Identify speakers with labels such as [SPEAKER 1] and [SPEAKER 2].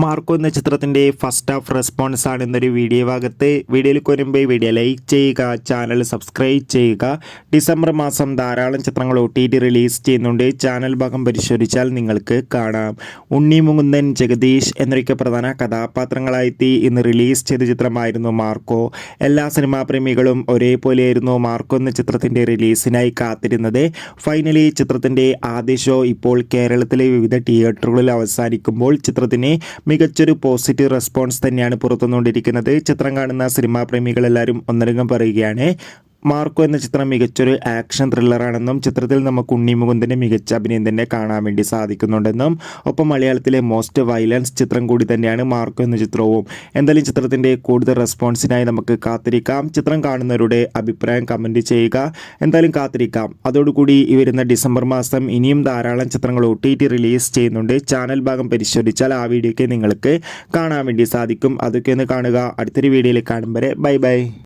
[SPEAKER 1] Marco എന്ന ചിത്രത്തിൻ്റെ first half response ആണ് ഇന്നൊരു വീഡിയോ ഭാഗത്ത്. വീഡിയോയിൽ വരുമ്പോൾ വീഡിയോ ലൈക്ക് ചെയ്യുക, ചാനൽ സബ്സ്ക്രൈബ് ചെയ്യുക. ഡിസംബർ മാസം ധാരാളം ചിത്രങ്ങൾ OTT റിലീസ് ചെയ്യുന്നുണ്ട്. ചാനൽ ഭാഗം പരിശോധിച്ചാൽ നിങ്ങൾക്ക് കാണാം. ഉണ്ണി മുകുന്ദൻ, ജഗദീഷ് എന്നൊക്കെ പ്രധാന കഥാപാത്രങ്ങളായെത്തി ഇന്ന് റിലീസ് ചെയ്ത ചിത്രമായിരുന്നു മാർക്കോ. എല്ലാ സിനിമാ പ്രേമികളും ഒരേപോലെയായിരുന്നു മാർക്കോ എന്ന ചിത്രത്തിൻ്റെ റിലീസിനായി കാത്തിരുന്നത്. ഫൈനലി ചിത്രത്തിൻ്റെ ആദ്യ ഷോ ഇപ്പോൾ കേരളത്തിലെ വിവിധ തിയേറ്ററുകളിൽ അവസാനിക്കുമ്പോൾ ചിത്രത്തിന് മികച്ചൊരു പോസിറ്റീവ് റെസ്പോൺസ് തന്നെയാണ് പുറത്തുകൊണ്ടിരിക്കുന്നത്. ചിത്രം കാണുന്ന സിനിമാ പ്രേമികളെല്ലാവരും ഒന്നടങ്കം പറയുകയാണ് മാർക്കോ എന്ന ചിത്രം മികച്ചൊരു ആക്ഷൻ ത്രില്ലറാണെന്നും ചിത്രത്തിൽ നമുക്ക് ഉണ്ണി മുകുന്ദൻ്റെ മികച്ച അഭിനയം തന്നെ കാണാൻ വേണ്ടി സാധിക്കുന്നുണ്ടെന്നും ഒപ്പം മലയാളത്തിലെ മോസ്റ്റ് വയലൻസ് ചിത്രം കൂടി തന്നെയാണ് മാർക്കോ എന്ന ചിത്രവും. എന്തായാലും ചിത്രത്തിൻ്റെ കൂടുതൽ റെസ്പോൺസിനായി നമുക്ക് കാത്തിരിക്കാം. ചിത്രം കാണുന്നവരുടെ അഭിപ്രായം കമൻറ്റ് ചെയ്യുക. എന്തായാലും കാത്തിരിക്കാം. അതോടുകൂടി ഈ വരുന്ന ഡിസംബർ മാസം ഇനിയും ധാരാളം ചിത്രങ്ങൾ OTT റിലീസ് ചെയ്യുന്നുണ്ട്. ചാനൽ ഭാഗം പരിശോധിച്ചാൽ ആ വീഡിയോയ്ക്ക് നിങ്ങൾക്ക് കാണാൻ വേണ്ടി സാധിക്കും. അതൊക്കെ ഒന്ന് കാണുക. അടുത്തൊരു വീഡിയോയിൽ കാണും വരെ ബൈ ബൈ.